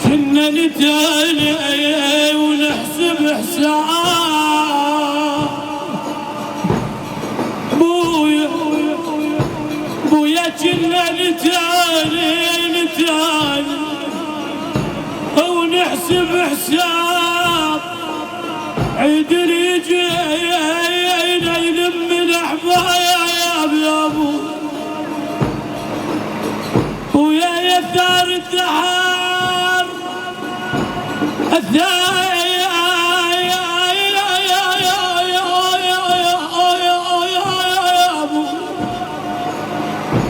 كنا نتاني ونحسب حساب بويا كنا نتاني ونحسب حساب عيد يجي يلم الاحباب يا ابو ويا يثار الدهر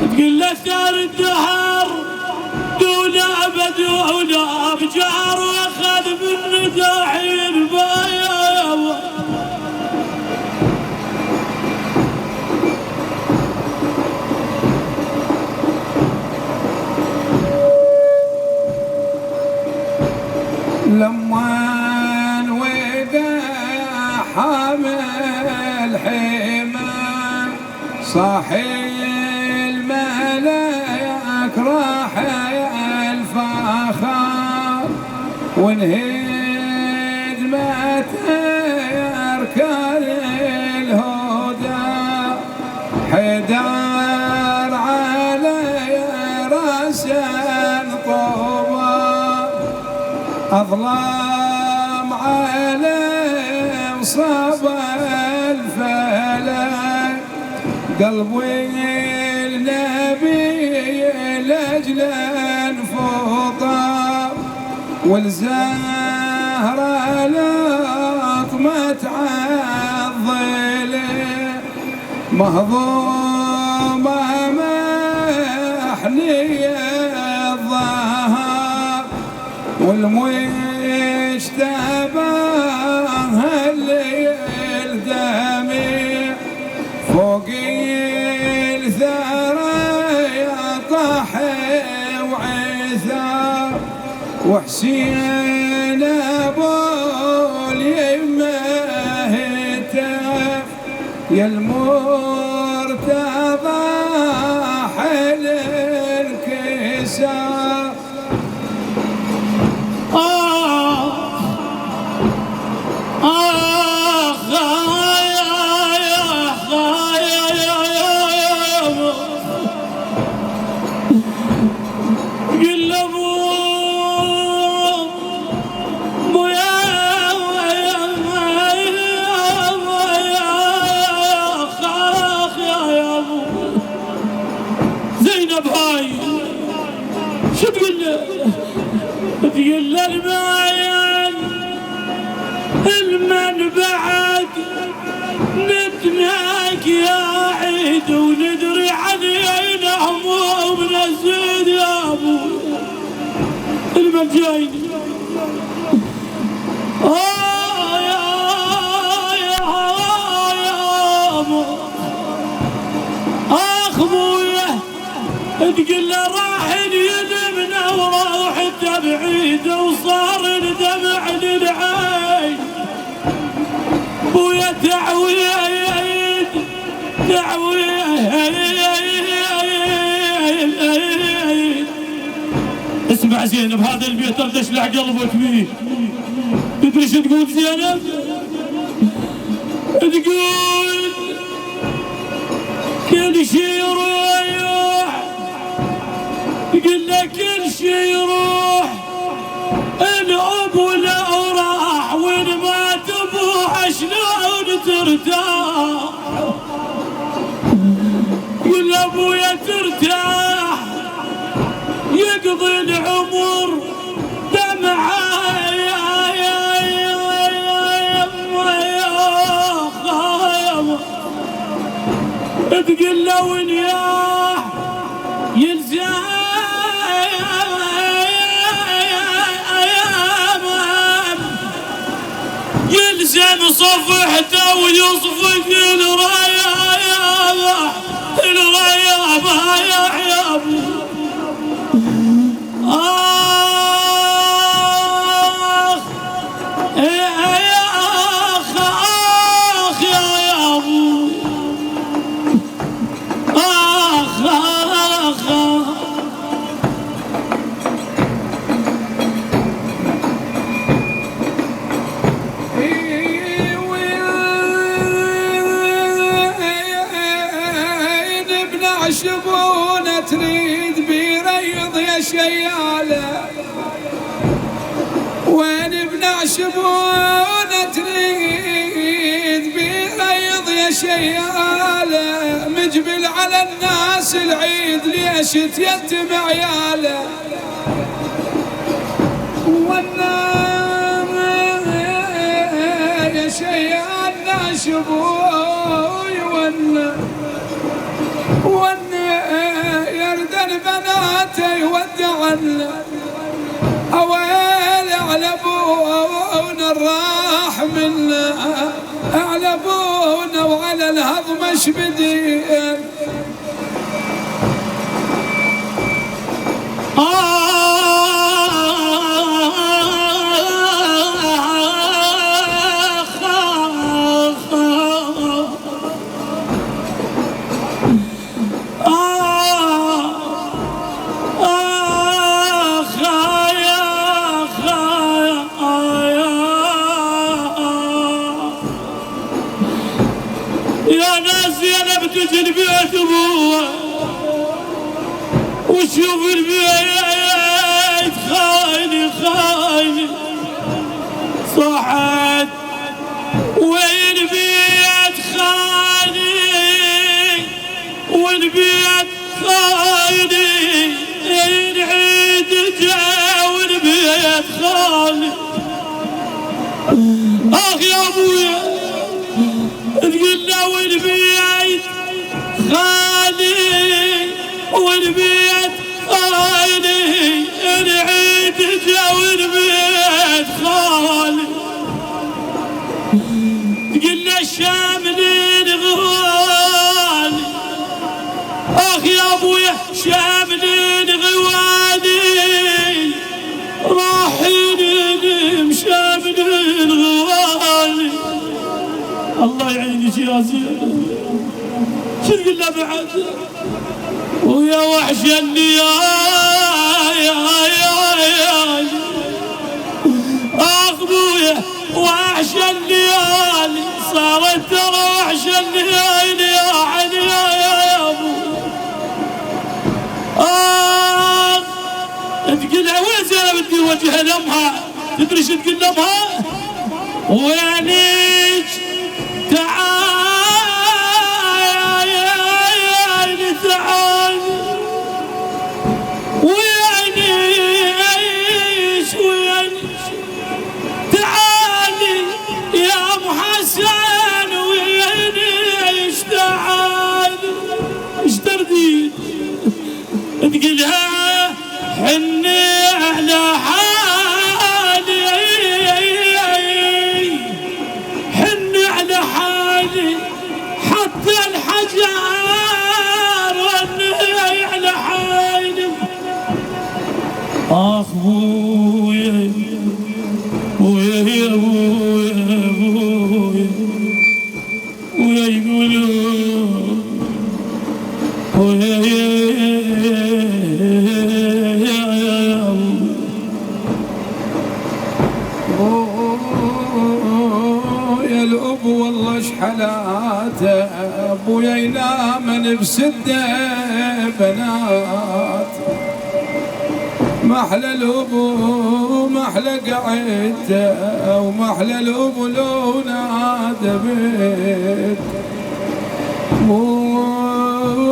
تقول له ثار الدهر دون ابد ولا بجار واخذ من داعي البايا لموان وقع حامل حمام صاحي الملاك راح الفخار وانهد ما تركان الهدى حدار علي راسا طوبى أظلام عليه صاب الفلك قلبي النبي لأجل انفطر والزهرة لطمت عالظل مهضومة محنية الظهر والمجتبى الليل دميع فوق الثرى طاح وعثار وحسين ابو اليمه هتف يا المرتضى حل الكسار شو تقول له؟ تقول له المعين المن بعد ندناك يا عيد وندري علينا هموم نزيد يا ابو المن جاي يا ابو اخ ابويا تقول له راح يدمنا وروح بعيد وصار الدمع للعين ويا تعويد اسمع اسمع زينب هذا البيت ارد اشلع قلبك فيه. تدري شو تقول زينب؟ تقول كل شي يروح، تقول لك كل شي يروح الاب ولو راح، وين ما تبوح شلون ترتاح. قل ابويا ترتاح يقضي العمر دمعه. تقول لو نياح يلزم صفحته ويصفق الرياح يا عيابي. شبونه تريد بيريض يا شياله، وين ابن شبونه تريد بيريض يا شياله، مجبل على الناس العيد ليش تيتم عياله. والنار يا شيالنا شبوي يرد البنات يودعن، اويل على ابونا الراح منا، على ابونا وعلى الهضم اش بدين. يا ناس زينب تجي البيت ابوها وشوف البيت خايني صحت، وين بيت خايني والبيت خايني، العيد جا والبيت خايني. يا ابويا تقول له والبيت خالي والبيت خالي، العيد جا والبيت خالي. تقول له شاملين غوالي، يا ابويا شاملين غوالي، راحين شاملين غوالي. الله يعينك يا زين، شو تقول له بعد؟ ويا وحش الليالي ابويا وحش الليالي، صارت ترى وحش الليالي يا علي يا ابو. تقول لها وين زينب بدي وجه لامها؟ تدري شو تقول لامها؟ وينك تعال وينيش تعالي يا ام حسن، وينيش تعالي. ايش تردين؟ تقولها حني على حالي، حني على حالي، حتى الحجر والنهي على حالي. بويا بويا يا بويا بويا بويا يقولون بويا يا وش حلاته ابويا ينام بسده بنات محلى الابو محلى قعدته ومحلى الابو لو نادى بيت ويا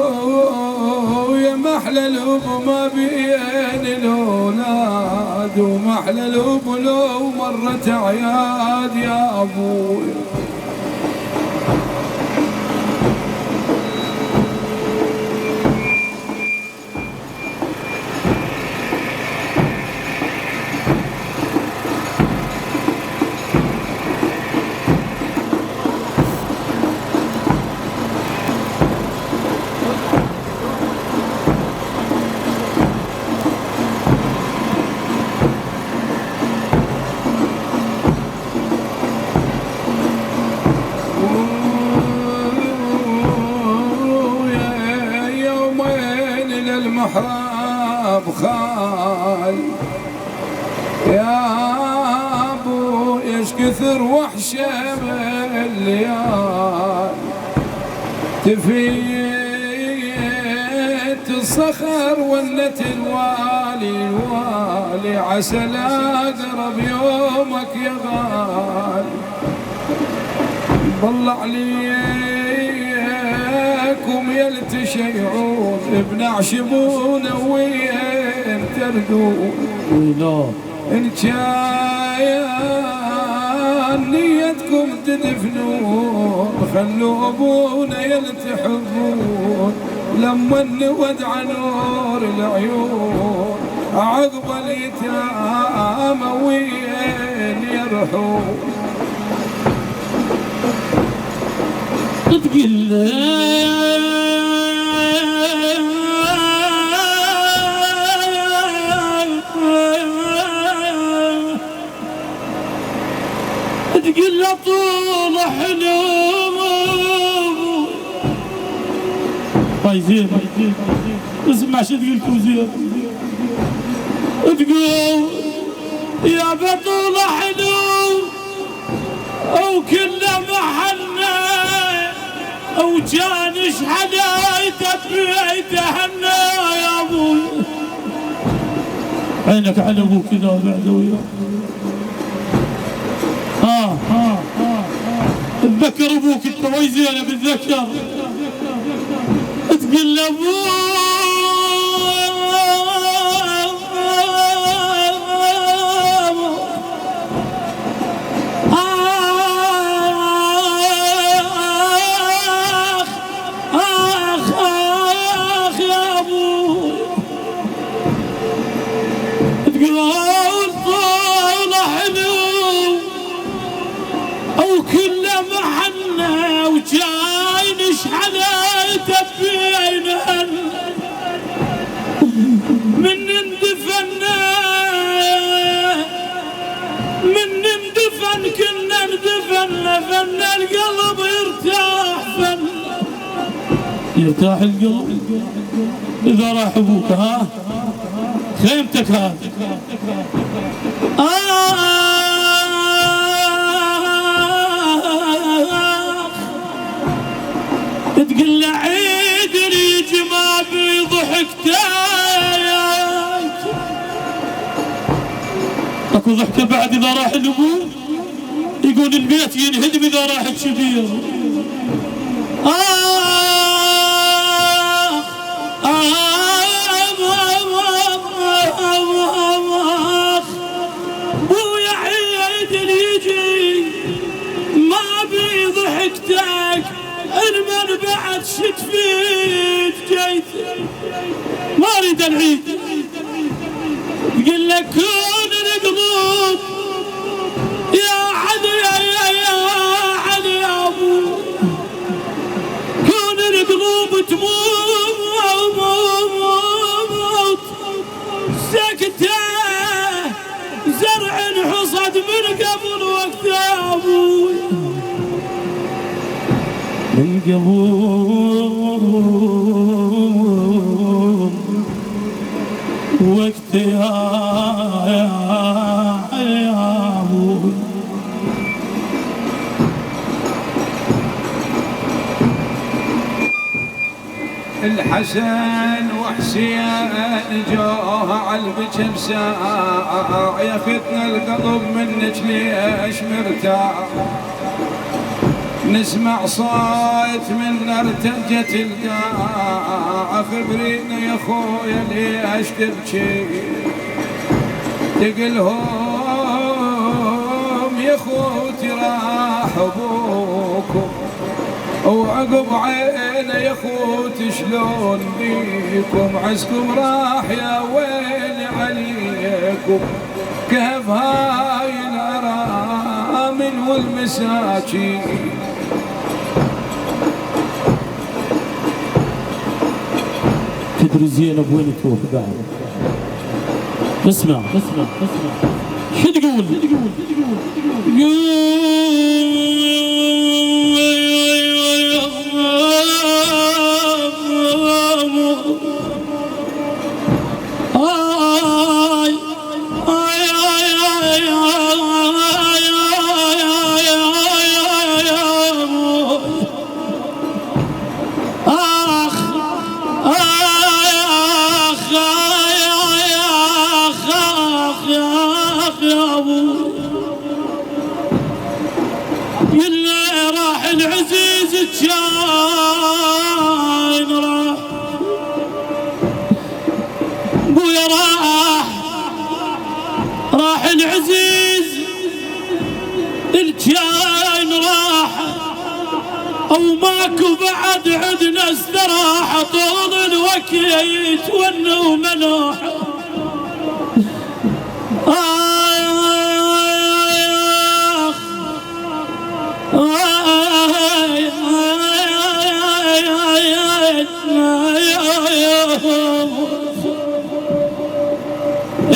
محلى الابو ما بين الاولاد ومحلى الابو لو مرت اعياد يا ابوي المحراب خال يا ابو ايش كثر وحشه بالليال تفيت الصخر ولت الوالي عسى لا اقرب يومك يا غالي ضل عليكم يلتشيعون ابن عشبون وين تردون ان كان نيتكم تدفنون خلوا ابونا يلتحفون لما نودع نور العيون عقب اليتامى وين يرحون تقول تقول له طول حلم زين اسمع شو تقول كوزين تقول يا بطول حلم او كل محنه او كان شحدايته بيتهنى يا ابوي عينك على ابوك كذا بعد وياه تذكر ابوك انت وي زينب تذكر تقول لابوك فن القلب يرتاح يرتاح القلب إذا راح أبوك ها خيمتك هذه تقول له عيد يجي ما بضحكتك اكو ضحكة بعد إذا راح الأبو يقول البيت ينهدم إذا راح الشبير بويا عيد يجي ما بضحكتك المن بعد شتفيت جيت ما اريد العيد يقول لك كون القلوب يا علي يا علي يا ابو كون القلوب تموت سكته زرع حصد من قبل وقت يا ابوي من قبل وقت يا ابوي حسن وحسين جوها عالبجة بساع، يا فتنا القلب منك ليش مرتاح، نسمع صوت من ارتجت القاع، خبرينا يا خويا ليش تبكي، تقلهم يا خوتي راح ابوكم، وعقب عينه يا خوتي شلون بيكم، عزكم راح يا ويلي عليكم، كيف هاي الارامل والمساكين. تدري زينب وين تروح بعد؟ اسمع شو تقول؟ راح العزيز الجاين راح، او ماكو بعد عدنا استراحة، طول الوكيت ونه منوح.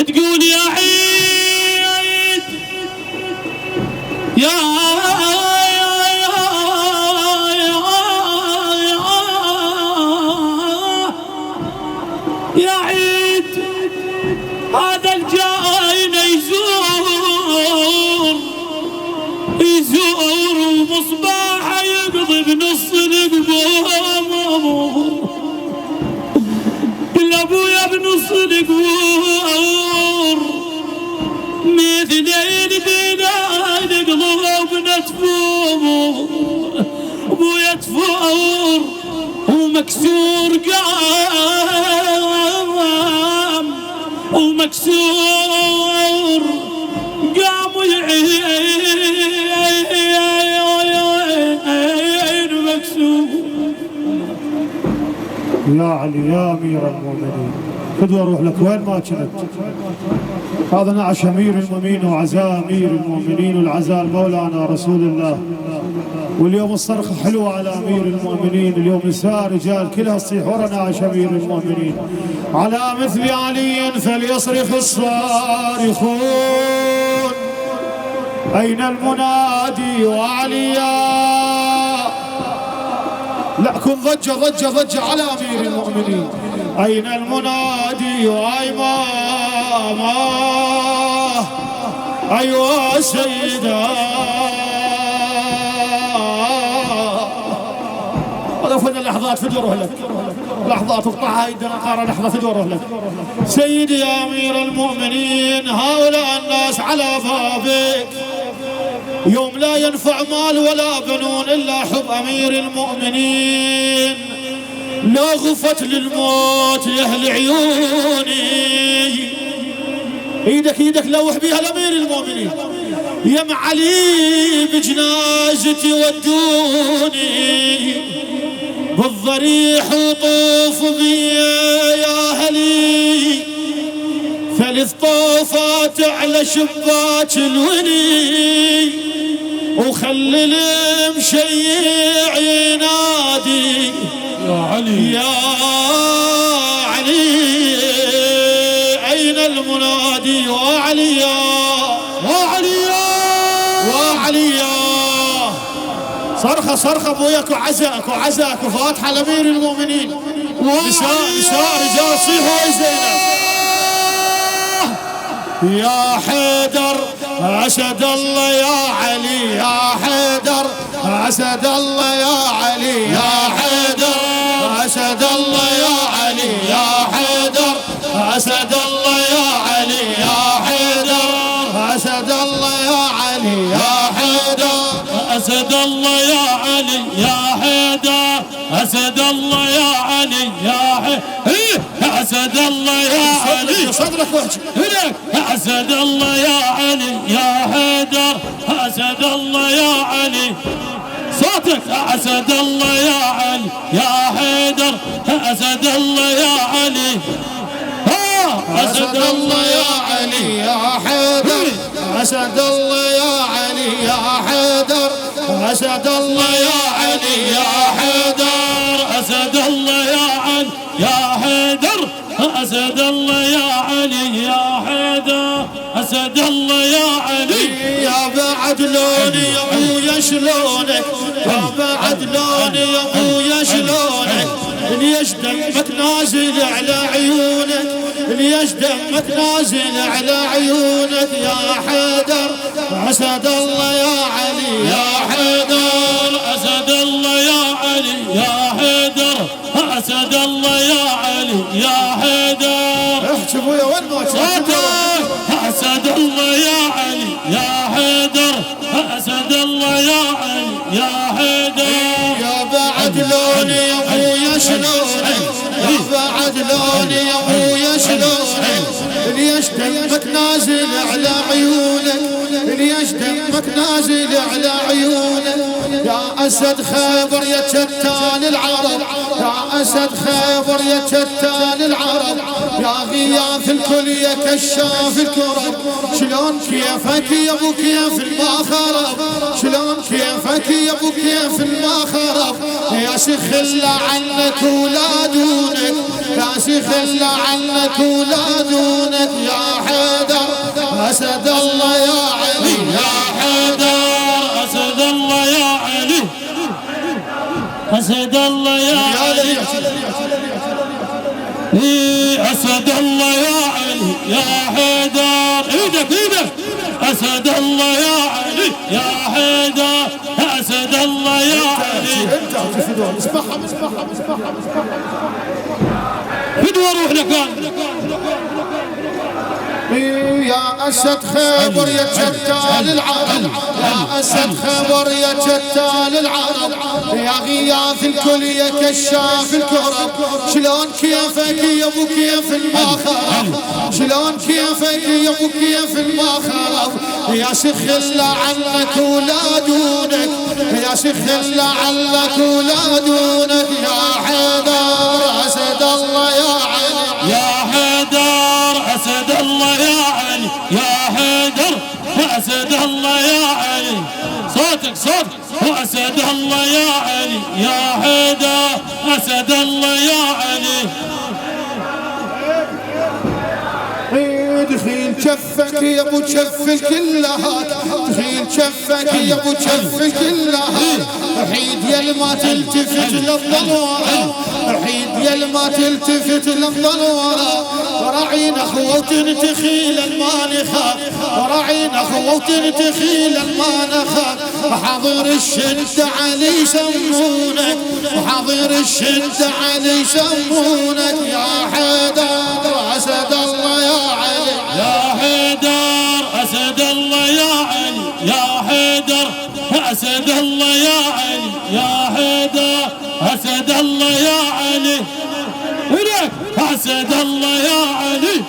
تقول يا عيد يا عيد، هذا الجاين يزور ومصباحه يقضي بنص القبور، بالابويا بنص القبور، مثلين بلاد قلوبنا تفور، ابويا تفور ومكسور قام، ومكسور قام والعين مكسور. يا علي يا امير المؤمنين، خذ واروح لك وين ما كنت. هذا نعش امير المؤمنين وعزاء امير المؤمنين، والعزاء مولانا رسول الله. واليوم الصرخه حلوه على امير المؤمنين، اليوم نساء رجال كلها تصيح ورا نعش امير المؤمنين. على مثل علي فليصرخ الصارخون، اين المنادي وعليا. لا كن ضجة على أمير المؤمنين. أين المنادي وأيمامه، أيوة سيدا. فد اللحظات فد وروح لك، لحظات اقطعها يدنا قارة لحظة فد وروح لك. سيدي يا أمير المؤمنين، هؤلاء الناس على بابك، يوم لا ينفع مال ولا بنون إلا حب أمير المؤمنين. لو غفت للموت يا أهل عيوني، ايدك لوح بيها لأمير المؤمنين. يا معلي بجنازتي ودوني، بالضريح وطوف بيا يا أهلي، ثلاث طوفات على شباك الولي، وخلي المشيع ينادي يا علي يا علي. أين المنادي وعليا وعليا وعليا. صرخة ابوياك وعزاك وفاتحة لأمير المؤمنين. نساء رجال صيحوا يا زينب. يا حيدر أسد الله يا علي، يا حيدر أسد الله يا علي، يا حيدر أسد الله يا أسد الله يا علي يا حيدر أسد الله يا علي يا حيدر أسد الله يا علي صدرك وجهك أسد الله يا علي يا حيدر أسد الله يا علي صوتك أسد الله يا علي يا حيدر أسد الله يا علي أسد الله يا علي يا حيدر أسد الله يا علي يا حيدر أسد الله يا علي يا حيدر أسد الله يا علي يا حيدر أسد الله يا علي يا حيدر أسد الله يا علي يا بعد لوني يا ابويا شلونك يا بعد لوني يا ابويا شلونك ليش دمك نازل على عيونك ليش دمك نازل على عيونك يا حيدر أسد الله يا علي يا حيدر أسد الله يا علي يا حيدر أسد الله يا علي يا حيدر احكي ابويا وين ما أسد الله يا علي يا حيدر أسد الله يا علي يا حيدر يا بعد لوني يا ابويا شلونك يا بعد لوني يا ابويا شلونك ليش دمك نازل على عيونك ليش دمك نازل على عيونك يا أسد خيبر يا شتان العرب يا أسد خيبر يا شتان العرب يا غياث الكل يا كشاف الكرب شلون كيفك يا ابو كيف ما خرب شلون كيفك يا ابو كيف ما خرب يا شيخ الا عنك ولا دونك يا شيخ الا عنك ولا دونك يا حيدر أسد الله يا علي يا حيدر أسد الله يا علي أسد الله يا علي أسد الله يا علي يا حيدر ايدك أسد الله يا علي يا حيدر أسد الله يا علي اسمعها فدوى روح لك يا أسد خيبر يا شتال العرب يا أسد خيبر يا شتال العرب يا غياث الكل يا كشاف الكرب شلون كيفك يا ابو كيف ما خرب شلون كيفك يا ابو كيف ما خرب يا شيخ الا عنك ولا دونك يا شيخ الا عنك ولا دونك يا حيدر أسد الله يا علي يا حيدر أسد الله يا علي يا حيدر أسد الله يا علي صوتك أسد الله يا علي يا حيدر أسد الله يا علي دخيل شفك يا ابو شف الكلهات دخيل شفك يا ابو شف الكلهات حيد يا ما تلتفت للضلوره حيد يا ما تلتفت للضلوره ورعين اخوة تخيل ما نخاف ورعين اخوة تخيل ما نخاف وحاضر الشد علي يسمونك وحاضر الشد علي يسمونك يا حيدر أسد الله يا علي يا حيدر أسد الله يا علي يا حيدر أسد الله يا علي يا حيدر أسد الله يا علي هناك أسد الله يا علي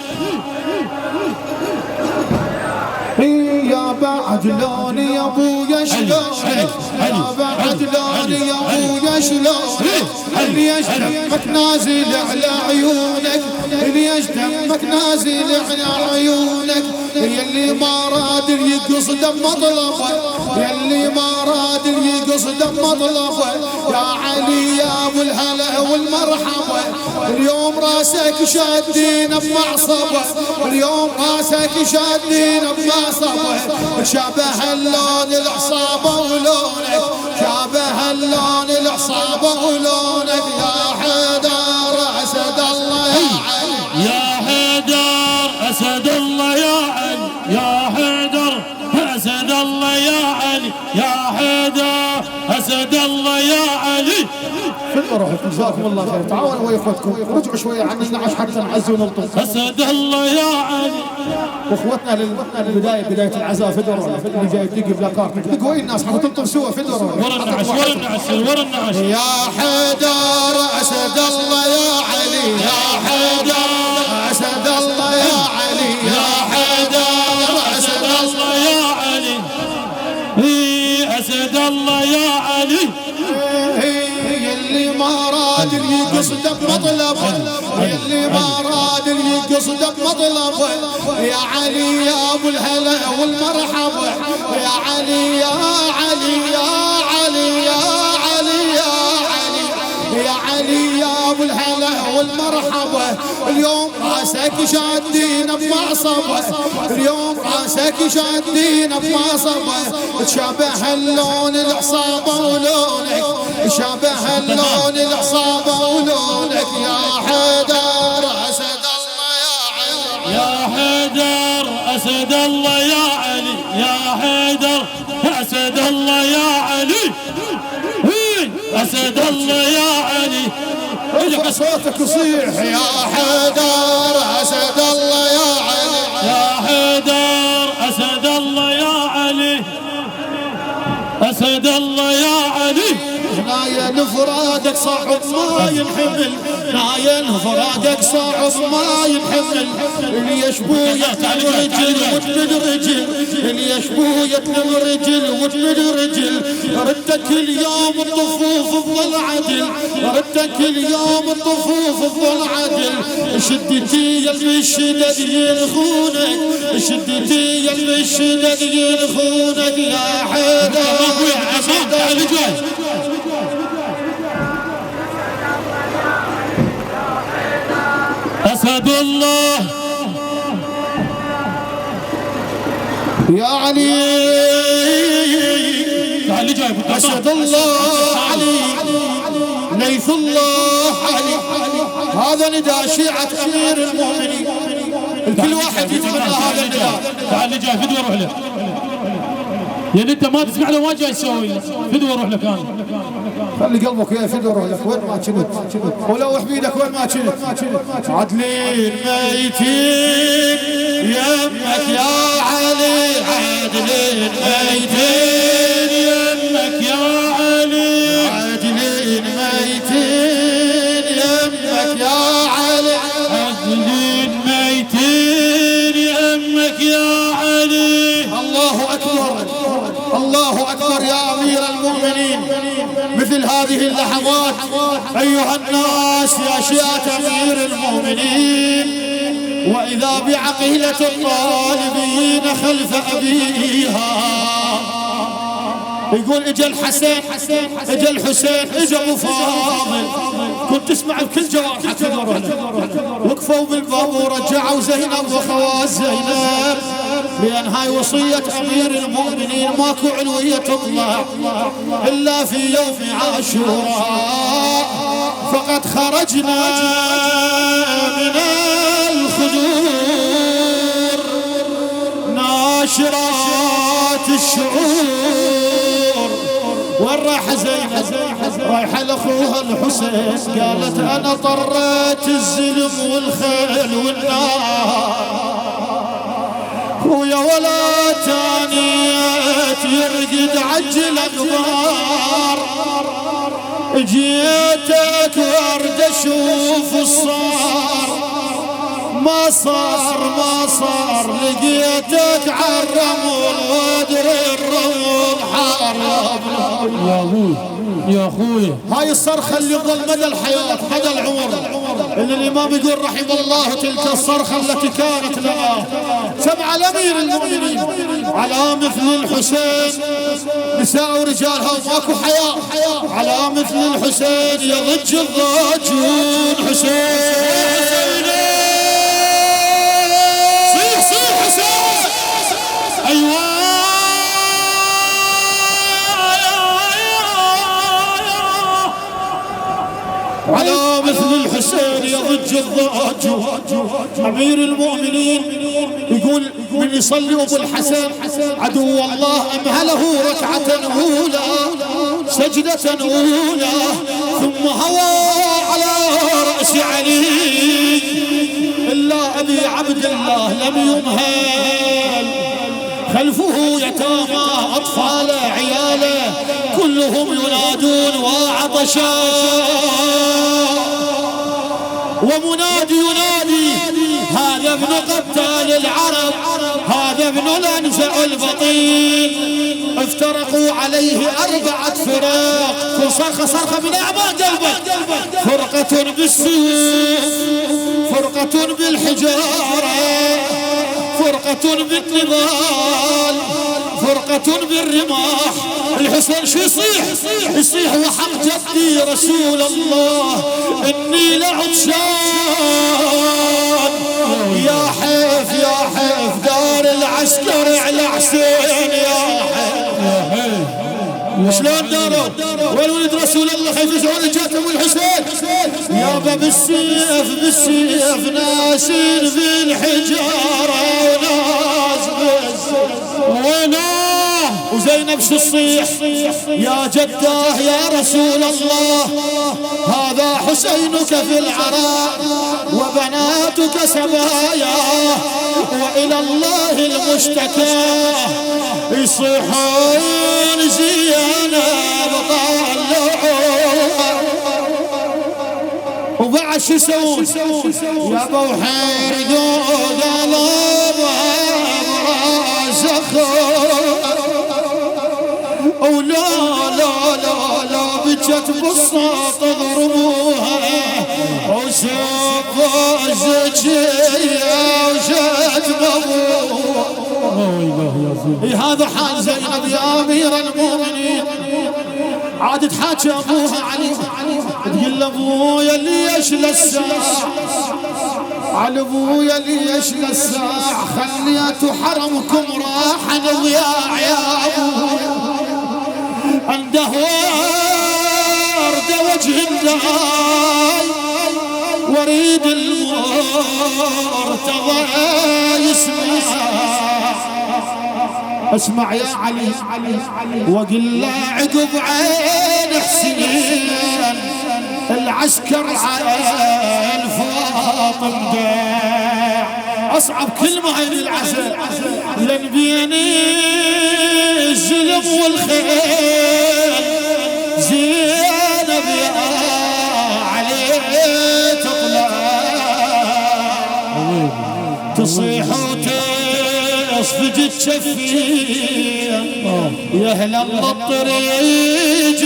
يا بعد لوني يا ابويا شلونك يا بعد لوني يا ابويا شلونك ليش دمك نازل على عيونك ليش دمك نازل على عيونك يلي ما راد يقص دم مطلبه يلي ما راد يقص دم مطلبه يا علي يا ابو الهلا والمرحبا اليوم راسك شادين بمعصبه اليوم راسك شادين بمعصبه شابه اللون العصابه ولونك شابه اللون العصابه ولونك يا حيدر أسد الله يا علي يا حيدر أسد الله يا علي يا حيدر أسد الله يا علي يا حيدر أسد الله يا علي خذوا روحكم جزاكم الله خير. تعاونوا ويا اخوتكم رجعوا شويه عن النعش حتى نعزوا ونلطف. اسد الله يا علي. واخوتنا بدايه العزاء فدوا روحك. اللي جاي يدق بلاكات دقوا وين الناس حتى تلطف سوا. فدوا روحك. ورا النعش ورا النعش ورا النعش. يا حيدر اسد الله يا علي يا حيدر اسد الله يا علي يا حيدر اسد الله يا علي. اسد الله يا علي. يلي ما راد اللي قصده بمطلبه يلي ما راد اللي قصده بمطلبه يا علي يا ابو الهلا والمرحبا يا علي يا علي يا علي يا علي يا علي يا علي يا ابو الهلا والمرحبا. اليوم راسك شادين بمعصبه اليوم راسك شادين بمعصبه تشابه اللون العصابه ولونك شابه اللون العصابه ولونك يا حيدر اسد الله يا علي يا حيدر اسد الله يا علي يا حيدر اسد الله يا علي. اسد الله يا علي. ارفع صوتك وصيح يا حيدر اسد الله يا علي يا حيدر اسد الله يا علي. اسد الله يا علي. نايل فرادك صعب ما ينحمل نايل فرادك صعب ما ينحمل اللي يشبوية رجل وتمد رجل اللي يشبوية رجل وتمد رجل. ردك اليوم الطفوف بظل عدل ردك اليوم الطفوف بظل عدل. شدتي يلي الشدد يلخونك شدتي يلي الشدد يلخونك يا حيدر اسد الله يا علي اللي جاي اسد الله علي ليث الله علي. هذا نداء شيعة امير المؤمنين كل واحد يتمنى هذا النداء. تعال اللي جاي فدوى روح له. يعني انت ما تسمع له ما جاي تسوي فدوى روح لك. انا خلي قلبك يا فدوى روح لك وين ما كنت ولو حبيدك وين ما كنت. عدلين ميتين يمك يا علي عدلين ميتين يمك يا علي. عدلين ميتين يمك يا علي عدلين ميتين يمك يا علي. الله أكبر الله أكبر يا أمير المؤمنين. مثل هذه اللحظات أيها الناس يا شيعة أمير المؤمنين وإذا بعقيلة الطالبين خلف أبيها يقول اجا الحسن اجا الحسين اجا ابو فاضل. كنت تسمع بكل جوارحك وقفوا بالباب ورجعوا زينب واخوات زينب لان هاي وصيه امير المؤمنين ماكو علويه تطلع الا في يوم عاشوراء. فقد خرجنا من الخدور ناشرات الشعور. وين رايحة زينب؟ رايحة لأخوها الحسين قالت أنا طريت الزلم والخيل والنار ويا ولا تانيت يرقد عجل أكبر. جيتك وارد أشوف الصار ما صار لقيتك عالرمل وادري الرمل حار. يا ابوي يا اخوي هاي الصرخة اللي تظل مدى الحياة مدى العمر اللي الإمام يقول رحم الله تلك الصرخة التي كانت لنا. سمع الأمير المؤمنين على مثل الحسين نساء ورجالها وماكو حياة على مثل الحسين يضج الضاجون حسين. ايوه على مثل الحسين يضج الضاج. امير المؤمنين يقول من يصلي ابو الحسن عدو الله امهله ركعه اولى سجدة أولى ثم هوى على رأس علي إلا أبي عبد الله لم يمهل خلفه يتامى أطفال عياله كلهم ينادون وعطشا ومنادي ينادي هذا ابن قتال العرب هذا ابن الأنزع البطيء افترقوا عليه 4 فرق كل صرخة من أعماق قلبك فرقة بالسيوف فرقة بالحجارة فرقة بالنضال فرقة بالرماح الحسين شو يصيح وحق جدي رسول الله إني لعطشان يا حيف دار العسكر على حسين يا حيف شلون داروا وين ولد رسول الله خايف يزعون جاتهم الحسين يابا بالسيف ناسين بالحجارة وناس وزينب شو تصيح يا جداه يا رسول الله هذا حسينك في العراء وبناتك سبايا وإلى الله المشتكى يصيحون زينب طلعوا وبعد شو يسوون يا ابو حيردوا قلبها براسخوا ولا لا لا لا بجت بالصوت ضربوها وسبوا زكية وشتموا هذا حال زينب يا أمير المؤمنين عاد تحاكي أبوها علي تقول لأبويا ليش للساعة على أبويا ليش للساعة خليت حرمكم راح نضياع يا أبويا عنده ورد وجه الداي وريد المرتضى اسمع يا علي وقل له عقب عين حسين العسكر على الفاطم داع اصعب كلمه عين العسل لان بين الظلم والخيل زينب يا علي تطلع تصيح وتصفج تشفين يا اهل الله الطريق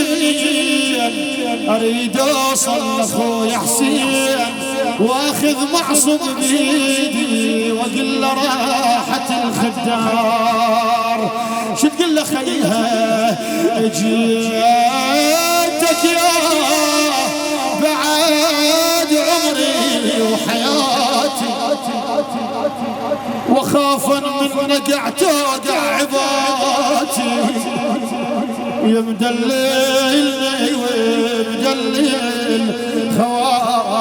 اريد اوصل لاخويا حسين واخذ معصب بيدي واقول له راحت الخدار شو تقول له خليها اجيتك يا بعد عمري وحياتي وخافا من نقعت توقع عباتي يبدا الليل ويبدا الليل خواتي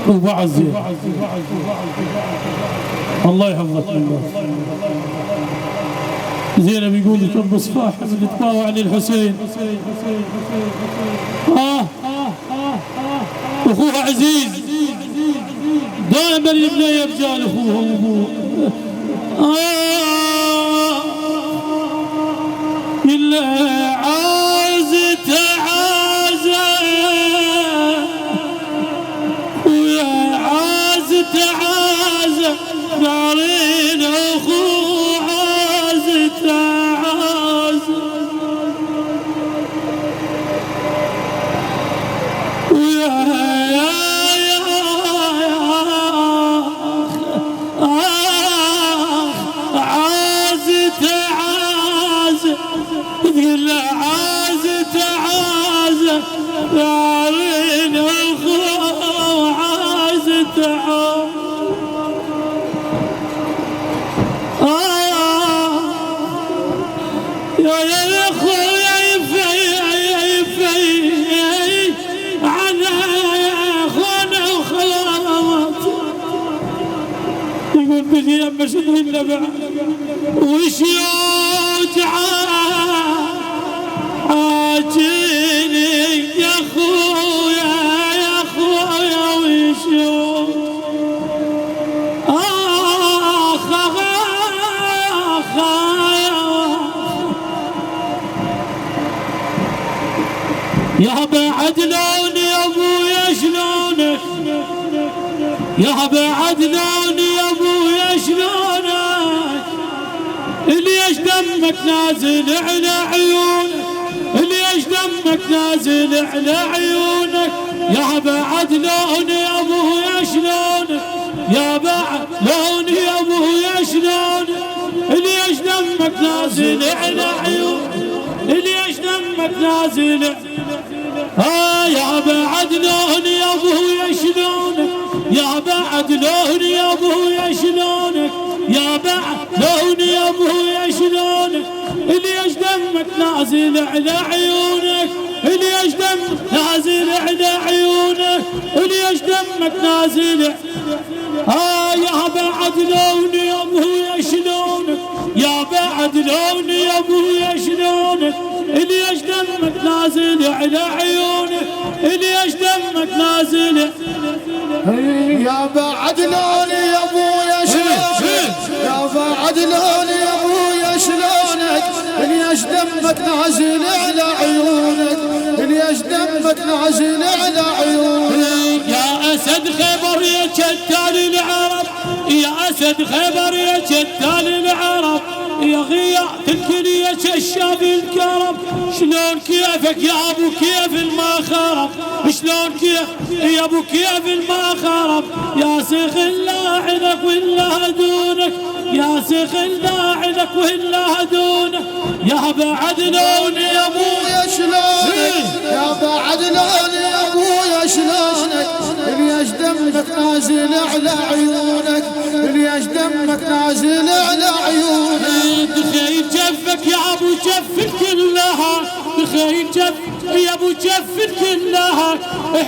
وبعزي الله يحفظك الله زينب يقول لك ام صفاح اللي تباوع عن الحسين اخوها عزيز دائما يبنى يرجال اخوها وابوه إلا عازة عازة ويا عازة عازة دارين أخو عازة عازة ويا تقول له عازت عازة دارين أخوة عازت عازة يا أخويا يفي عنا أخوانا وخوات يقول بني أما شد اللبع وشيوت عاجيني يا خويا يا خويا وشلون يا بعد لوني يا ابويا شلونك يا بعد لوني يا ابويا شلونك ليش دمك نازل على عيونك ليش دمك نازل على عيونك يا بعد لوني يا ابويا شلونك يا بعد لوني يا ابويا شلونك ليش دمك نازل على عيونك ليش دمك نازل يا بعد لوني يا ابويا شلونك يا بعد لوني يا ابويا شلونك يا بعد لوني يا ابويا شلونك ليش دمك نازل على عيونك ليش دمك نازل على عيونك ليش دمك نازل يا بعد لوني يا ابويا شلونك يا بعد لوني يا ابويا شلونك ليش دمك نازل على عيونك ليش دمك نازل يا بعد لوني يا ابويا شلونك يا بعد لوني يا ابويا شلونك ليش دمك نازل على عيونك ليش دمك نازل على عيونك يا اسد خيبر يا شتال العرب يا اسد خيبر يا شتال العرب يا غياث الكل يا ششاب الكرم شلون كيفك يا ابو كيف الما خرب شلون كيف يا ابو كيف الما خرب يا سيخ اللاعنك ولا دونك يا سيخ اللاعنك ولا دونك يا بعد لوني يا ابويا شلونك يا بعد لوني يا ابويا شلونك ليش دمك نازل على عيونك ليش دمك نازل على عيونك دخيل جفك يا ابو جف كلها دخيل جف يا ابو جف كلها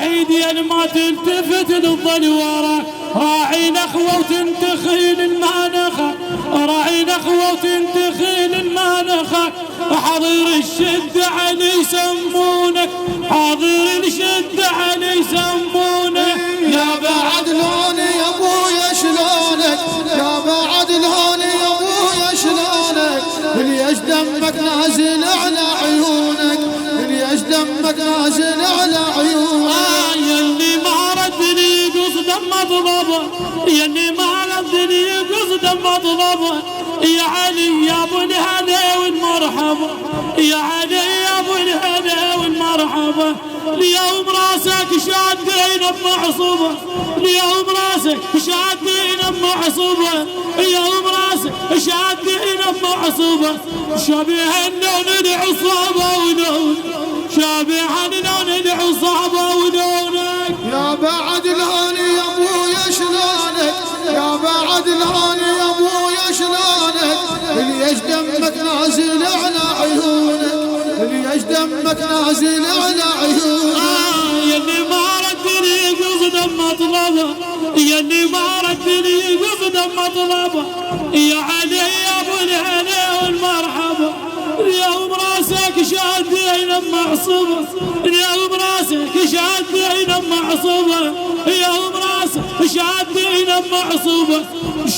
حيدي انا ما تلتفت للظل وراك راعي نخوه وتنتخيل المانخه راعي نخوه وتنتخيل المانخه حاضر الشد علي يسمونك حاضر الشد علي يسمونك يا بعد لوني يا ابويا شلونك يا بعد لوني يا ابويا شلونك ليش دمك نازل على عيونك ليش دمك نازل على عيونك يلي ما ردني قصد مطلبه يلي ما ردني قصد مطلبه يا علي يا ابو الهنا والمرحبا يا علي يا ابو الهنا والمرحبا اليوم راسك شادين بمعصوبه اليوم راسك شادين بمعصوبه اليوم راسك شادين بمعصوبه شبيه اللون العصابه ولون شبيه اللون العصابه ولونك يا بعد لوني يا ابويا شلونك يا بعد لوني يا ابويا شلونك ليش دمك نازل على عيونك ليش دمك نازل على عيونك يلي ما ردني قصد مطلبه يلي ما ردني قصد مطلبه يا علي يا ابو الهنا والمرحبا اليوم راسك شادين بمعصوبه اليوم راسك شادين بمعصوبه اليوم راسك شادين بمعصوبه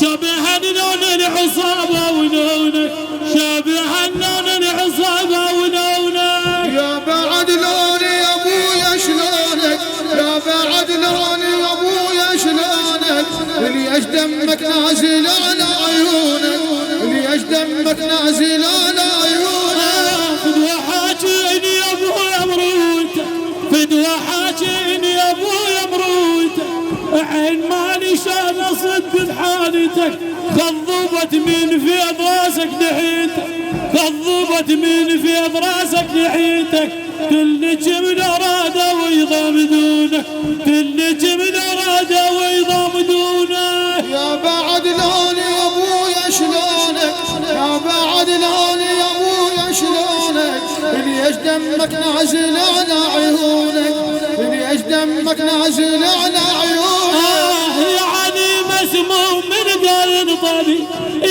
شبه اللون العصابه ولونك شبه اللون العصابه ولونك يا بعد لوني يا ابويا شلونك يا بعد لوني يا ابويا شلونك ليش دمك نازل على عيونك ليش دمك نازل على عيونك فدوى حاجيني يا ابويا مروته فدوى حاجيني يا ابويا مروته عين مالي شان اصد بحالتك خضبت من فيض راسك نحيتك خضبت من فيض راسك نحيتك كل جمل اراده ويضام دونك كل جمل اراده ويضام دونك يا بعد لوني يا ابويا شلونك يا بعد لوني يا ابويا شلونك ليش دمك نازل على عيونك ليش دمك نازل على عيونك يا علي مسموم من قرن طبي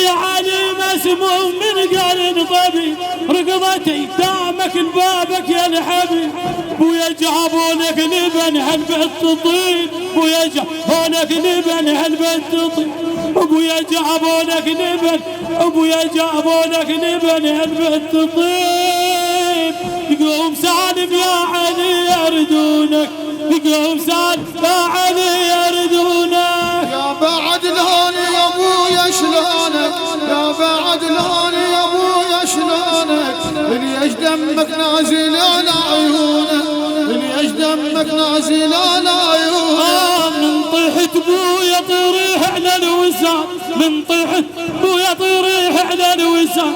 يا علي مسموم من قرن طبي رقضتي دامك لبابك يا الحبيب بويا جابولك لبن هالبت تطيب بويا جابولك لبن هالبت تطيب ابويا جابولك لبن ابويا جابولك لبن هالبت تطيب يقوم سالم يا علي يردونك يقوم سالم يا علي يردونك يا بعد لوني يا ابويا شلونك يا بعد لوني يا ابويا شلونك ليش دمك نازل على عيونك ليش دمك نازل على عيونك من طيحت بويا طريح على الوسام من طيحت بويا طريح على الوسام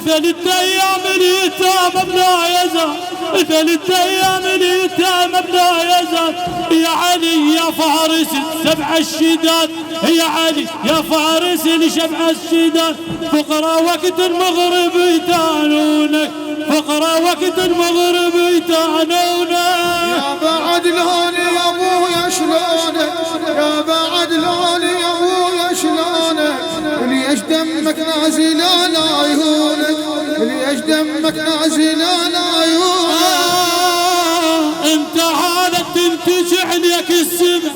ثلاث ايام اليتامى بلا يزال ثلاث ايام اليتامى بلا يزال يا علي يا فارس سبع الشداد يا علي يا فارس لشبع الشداد فقرا وقت المغرب يتانونك فقرا وقت المغرب يتانونك يا بعد لوني يا ابويا شلونك يا بعد لوني يا ابويا شلونك ليش دمك نازل على عيونك ليش دمك نازل على عيونك انت عالت تنتج عليك السماء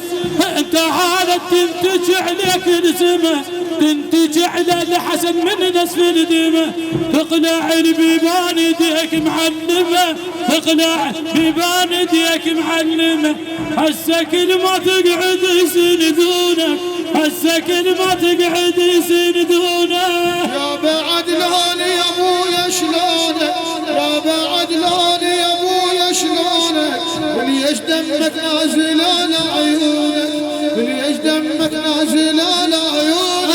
انت عالت تنتج عليك السماء تنتج على الحسن من نسف الدماء تقنع بيبان يديك معلمه تقنع بيبان يديك معلمه هسه كل ما تقعد يسندونك هسه كل ما تقعد يسندونك يا بعد لوني يا ابويا شلونك يا بعد لوني يا ابويا شلونك ليش دمك نازل على عيونك ليش دمك نازل على عيونك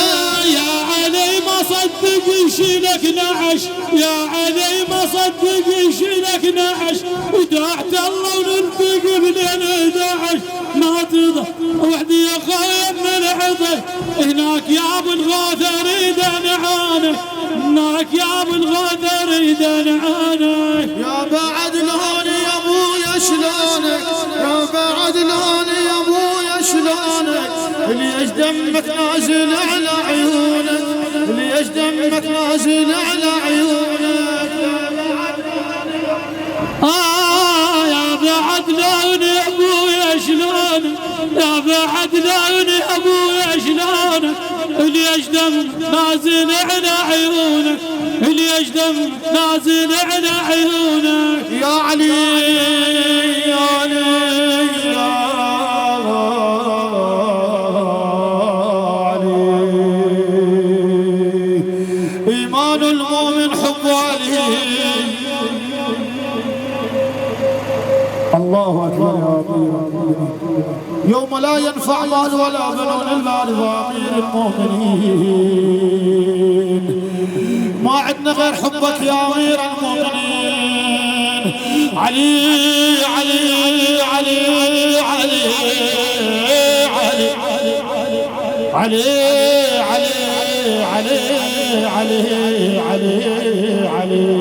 يا علي ما صدق يشيلك نعش يا علي ما صدق يشيلك نعش ودعت الله ونلتقي بليل 11 ما تضح وحدي يا خايب من العطش هناك يا ابو الغاثر يدنعانك هناك يا ابو الغاثر يدنعانك يا بعد لوني يا ابويا شلونك يا بعد لوني يا ابويا شلونك ليش دمك نازل على عيونك ليش دمك نازل على عيونك يا بعد لوني ابويا شلونك يا بعد لوني ابويا شلونك ليش دم نازل على عيونك ليش دم نازل على عيونك يا علي يا علي يا علي إيمان المؤمن حب علي الله أكبر يا أمير يوم لا ينفع مال ولا بنون إلا رضا أمير المؤمنين ما عندنا غير حبك يا أمير المؤمنين علي علي علي علي علي علي علي علي علي علي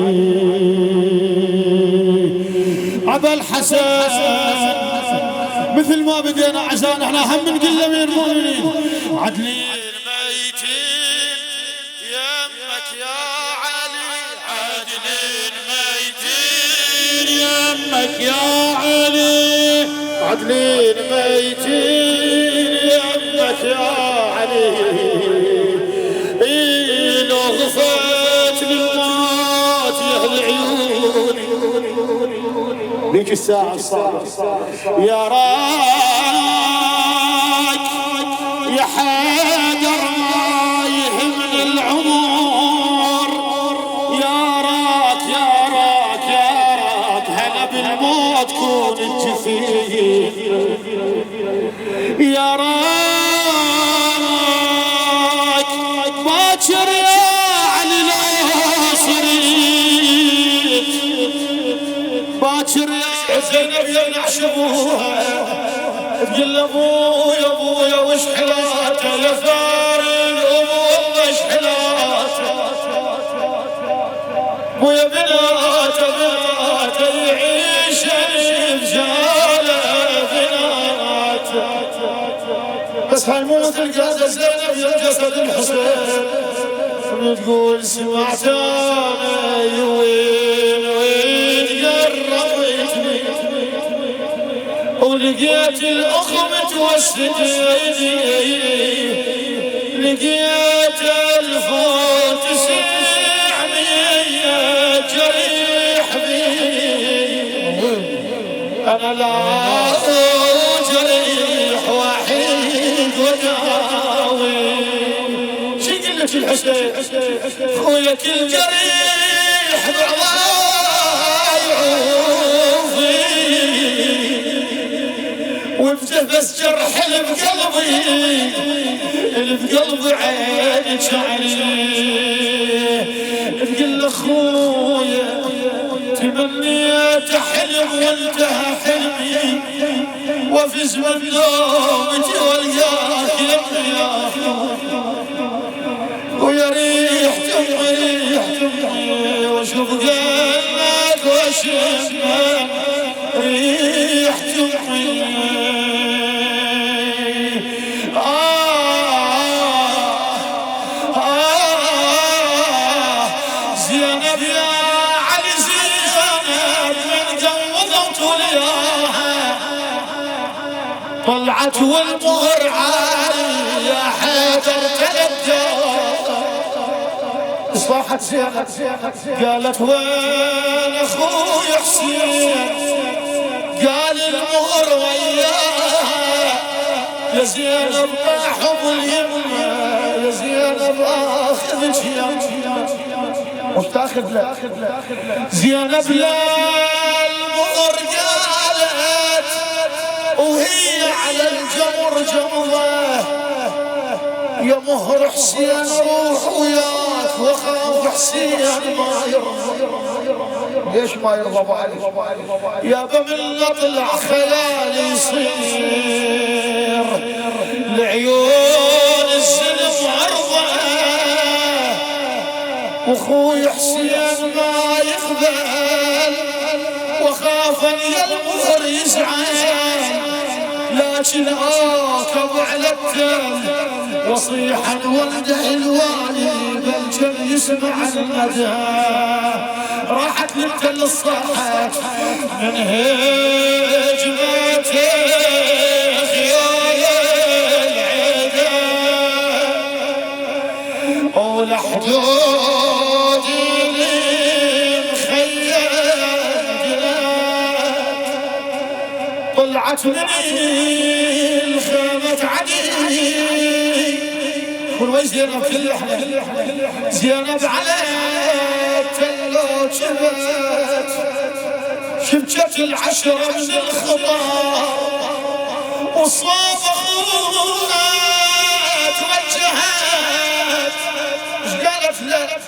أبا الحسن مثل ما بدينا عشان احنا هم نقول لأمير المؤمنين عدلين ميتين يمك يا علي عدلين ميتين يمك يا علي عدلين ميتين يمك يا علي لو غفت للموت يا العيون ذيك الساعة الصعبة يا راك يا حيدر ما يهمني العمر يا راك يا راك يا راك هلا بالموت كون الجفين يا راك باكر يا علي العصري باكر يا زينب يا نعشبوها تقول ابويا ابويا وش حلاته يا ثاري الامور وش حلاته ابويا بناته بناته يعيش بجاله بناته بس بس هاي مو مثل قادة زينب يا جسد الحسين تقول سمعت انا وين قربتني ولقيت الاخ متوسد لقيت الفوت تسعني جريح بي انا لا جريح وحيد وداوي شي قلت الحسين خويا كل جريح بعضايعوفي وبده بس جرح اللي بقلبي عينك عليه تقول اخويا تمنيت حلم وانتهى حلمي وفز من نومتي والقاك يا ويا ريح تمي واشوف قلبك واشم ريح تمي زينب يا علي زينب من قوضت ولياها طلعت والمهر عالي يا حيدر تلدى صاحت زينب قالت وين اخوي حسين قال المهر وياها يا زينب حب اليمنى يا زينب اخذك يا وش تاخذ له زينب لا المهر قالت وهي على الجمر جمره يا مهر حسين روح وياك وخاف حسين ما يرضى ليش ما يرضى ابو علي يابا من اطلع خيالي يصير لعيون الزلم عرضه واخوي حسين ما يقبل وخاف ان المهر يزعل لكن اكب على التل وصيحا وانده الوالي بل كم يسمع الندى راحت للتل الصاحت من هجمته خيال العدا ولحدود طلعت من الخيمة عدي والوي زينب كل احلى زينب على التلو شبكت العشرة من الخطا وصابت وجهت ايش قالت لك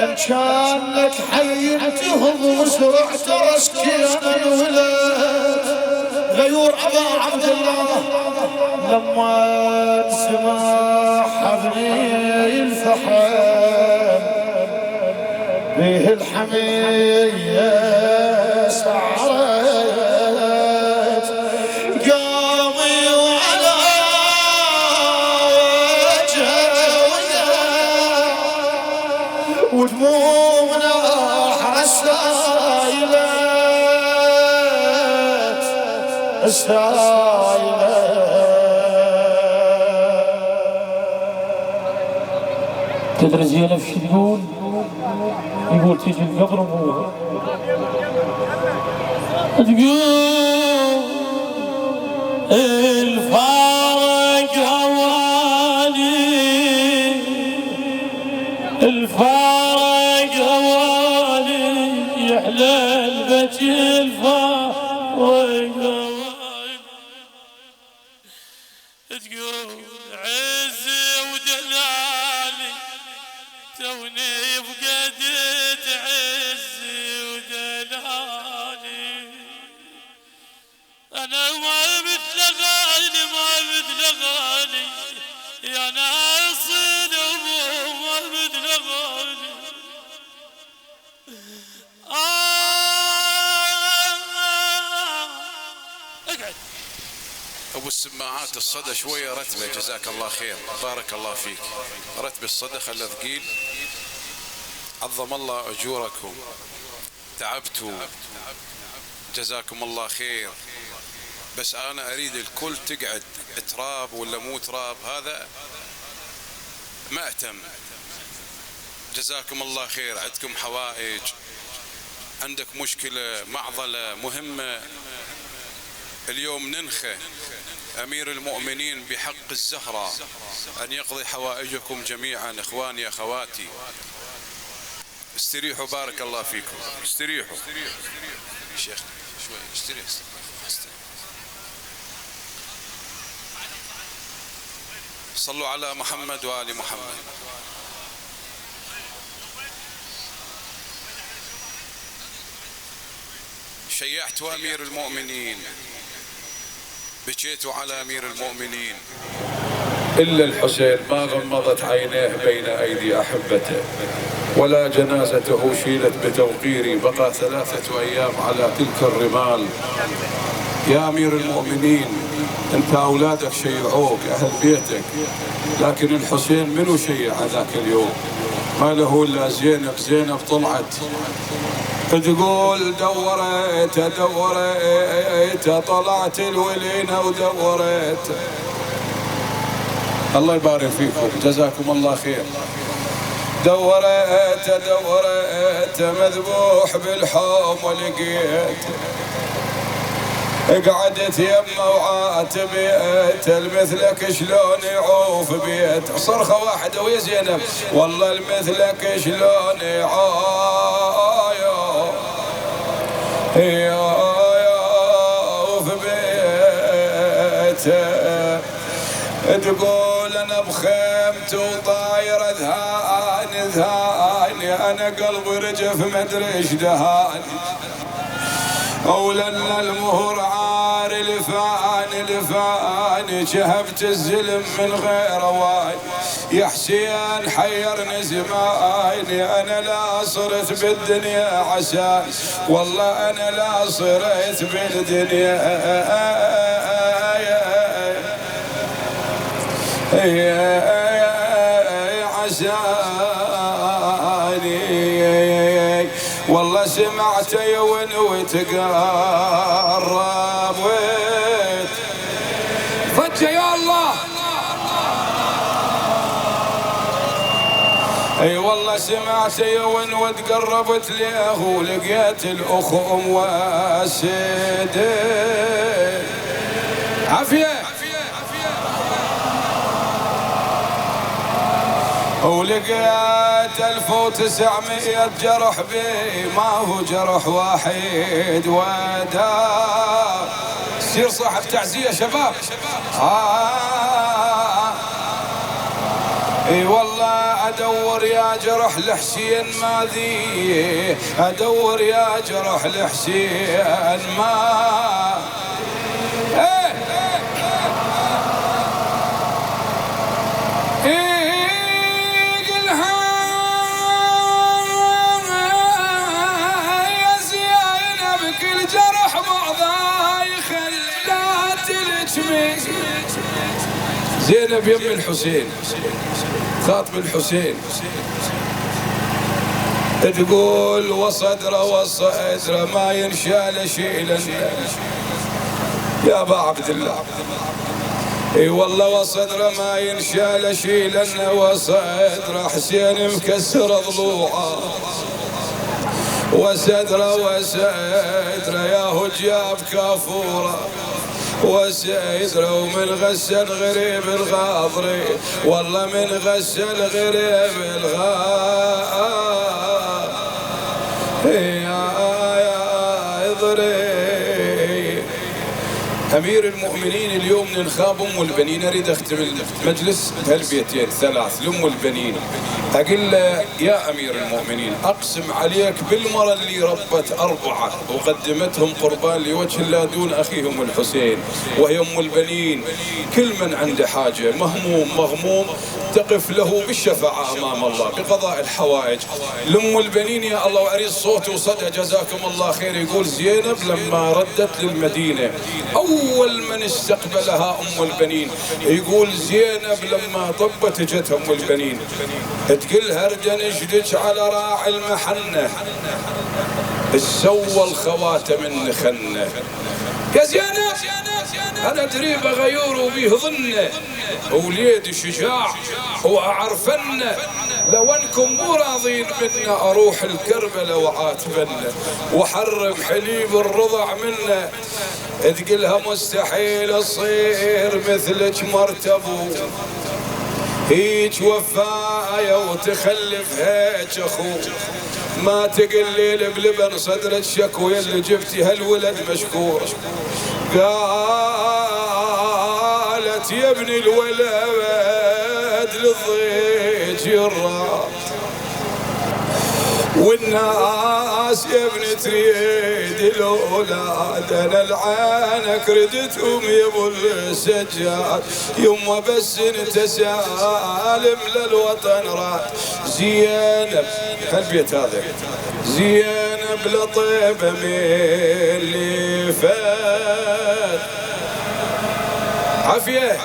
ان كان لك حينتهم وسرعت رشكي انا الولاد غيور ابا عبد الله لما سمع حبني الفحم به الحمية سعرت قامي وعلى وجهه ودموعنا السايلة تدري زينب شو تقول؟ يقول تيجي القبر ابوها تقول الفارق هوالي الفارق هوالي يحلى البكي الفارق تقول عزي ودلالي توني فقدت عزي ودلالي انا ما مثل غالي ما مثل غالي يا ناس الابو ما مثل غالي والسماعات الصدى شوية رتبة، جزاك الله خير، بارك الله فيك. رتب الصدى خلى ثقيل. عظم الله أجوركم، تعبتوا، جزاكم الله خير. بس أنا أريد الكل تقعد، تراب ولا مو تراب هذا مأتم. جزاكم الله خير. عندكم حوائج، عندك مشكلة، معضلة مهمة، اليوم ننخى أمير المؤمنين بحق الزهراء أن يقضي حوائجكم جميعا. إخواني أخواتي استريحوا، بارك الله فيكم، استريحوا. شيخ شوي استريح. صلوا على محمد وآل محمد. شيعتوا أمير المؤمنين، بكيتوا على أمير المؤمنين، إلا الحسين ما غمضت عينيه بين أيدي أحبته، ولا جنازته شيلت بتوقيري. بقى 3 أيام على تلك الرمال. يا أمير المؤمنين، أنت أولادك شيعوك، أهل بيتك، لكن الحسين منو شيع ذاك اليوم؟ ما له إلا زينب. زينب طلعت تقول دورت طلعت الولينة ودورت. الله يبارك فيكم، جزاكم الله خير. دورت مذبوح بالحوم ولقيت، قعدت يمه وعاتبيت المثلك شلون يعوف بيت. صرخة واحدة ويا زينب، والله المثلك شلون يعوف بيت. تقول انا بخيمت وطاير ذهاني، انا قلبي رجف مدري ايش دهاني. ولأن المهر عار لفاني شهبت الزلم من غير واني. يا حسين حيرني زماني، أنا لا صرت بالدنيا عساني، والله أنا لا صرت بالدنيا عساني. والله سمعت يون وتقرب فجأة يا الله. اي والله سمعت يون وتقربت له، ولقيت الاخ ام واسد. عافية. ولقيت 1900 جرح بي، ما هو جرح واحد ودار. سير صاحب تعزية شباب. اي والله ادور يا جرح لحسين ما ذي، ادور يا جرح لحسين ما زينب يم الحسين، خاطب الحسين، تقول وصدره ما ينشال شيلا يا ابا عبد الله. اي والله وصدره ما ينشال شيلا، وصدره حسين مكسر ضلوعه، وصدره ياهو جاب كافوره، وسيدره ومن غسل غريب الغاضري، والله من غسل غريب الغاضري. أمير المؤمنين اليوم ننخاب أم البنين. أريد أختم المجلس بهالبيتين 3 لأم البنين. أقول له يا أمير المؤمنين، أقسم عليك بالمرة اللي ربت 4 وقدمتهم قربان لوجه الله دون أخيهم الحسين، وهي أم البنين. كل من عنده حاجة مهموم مغموم تقف له بالشفاعة أمام الله بقضاء الحوائج. لأم البنين يا الله، وعريض صوته وصدى جزاكم الله خير، يقول زينب لما ردت للمدينة أول أول من استقبلها أم البنين. يقول زينب لما طبت جت أم البنين تقلها ارجع نجدك على راعي المحنة سوى الخواتم النخنة. يا زينب أنا دريبة غيور وبيه ظنه وليدي شجاع وأعرفنه لو أنكم مو راضين منا أروح الكربلة وعاتبنه وحرم حليب الرضع منه. تقلها مستحيل أصير مثلك مرتبو هيج وفاية وتخلف هيج أخو ما تقليل بلبن صدر الشكوى اللي جبتي هالولد مشكور. قالت يا ابن الولد للضيج يرى والناس يا ابن تريد الأولاد أنا العانك ردتهم يا ابو السجاد يما بس انت سالم للوطن راد. زينب هالبيت هذا زينب لطيبة من اللي فات عافية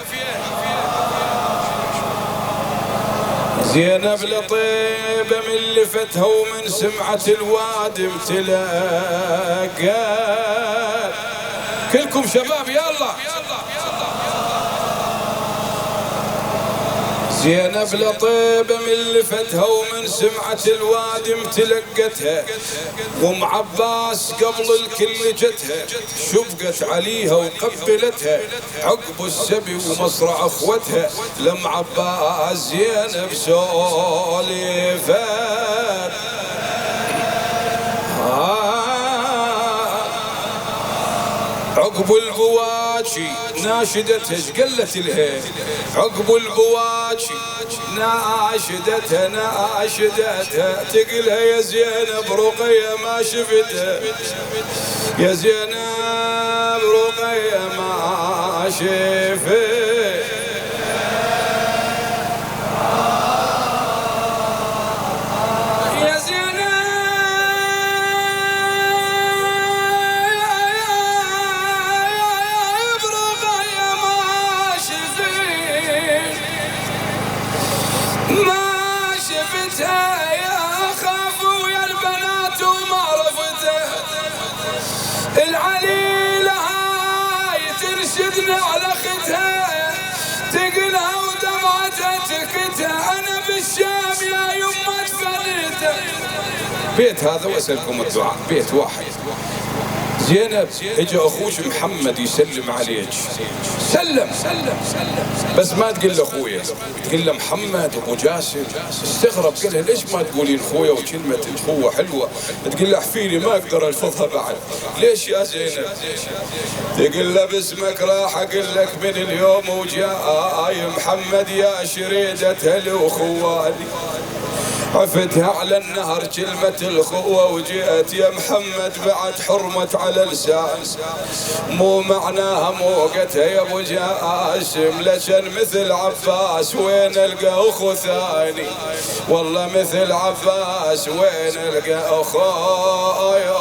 زينب لطيبة من اللي فتها ومن سمعة الواد امتلاقات. كلكم شباب يلا زينب لطيبة من اللي فتها ومن سمعة الواد امتلقتها وام عباس قبل الكل جتها شفقت عليها وقبلتها عقب السبي ومصرع اخوتها لم عباس زينب سولفت. عقب البواجي ناشدتها قلت الهي عقب البواجي ناشدتها تقلها يا زينب رقية ما شفتها يا زينب رقية ما شفتها. العليلة هاي ترشدنا على ختها تقلها ودمعتها تكتها أنا بالشام يا يمة تفلتها. بيت هذا وأسألكم الدعاء بيت واحد. زينب اجى اخوش محمد يسلم عليك سلم بس ما تقول له اخويا تقول له محمد ابو جاسم. استغرب قال له ليش ما تقولين اخويا وكلمه اخوه حلوه تقول له احفيني ما اقدر الفظها بعد. ليش يا زينب؟ تقول له باسمك راح اقول لك من اليوم وجاي محمد يا شريدة الاخواني عفتها على النهر كلمة الخوة وجئت يا محمد بعد حرمت على لسان مو معناها موقتها يا ابو جاسم لكن مثل عباس وين القى اخو ثاني والله مثل عباس وين القى اخو يا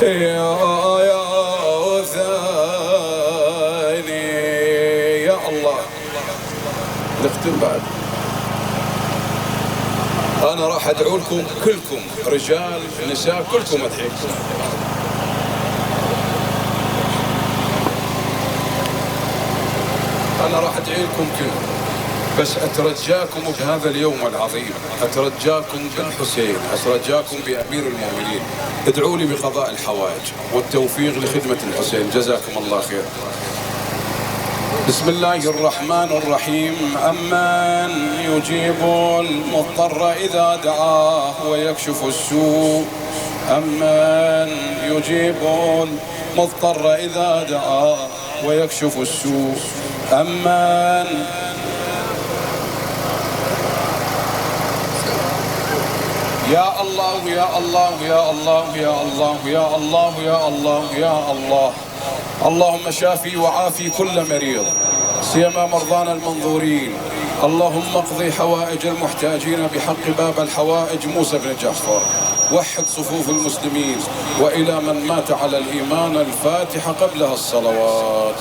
ثاني. يا الله نختم بعد. أنا راح أدعو لكم كلكم رجال نساء كلكم أدعي. أنا راح أدعي لكم كلكم بس أترجاكم بهذا اليوم العظيم أترجاكم بالحسين أترجاكم بأمير المؤمنين ادعوا لي بقضاء الحوائج والتوفيق لخدمة الحسين جزاكم الله خير. بسم الله الرحمن الرحيم. أمن يجيب المضطر إذا دعاه ويكشف السوء أمن يجيب المضطر إذا دعاه ويكشف السوء أمن يا الله يا الله يا الله يا الله يا الله يا الله يا الله. اللهم شافي وعافي كل مريض سيما مرضانا المنظورين اللهم اقضي حوائج المحتاجين بحق باب الحوائج موسى بن جعفر. وحد صفوف المسلمين، وإلى من مات على الإيمان الفاتحة قبلها الصلوات.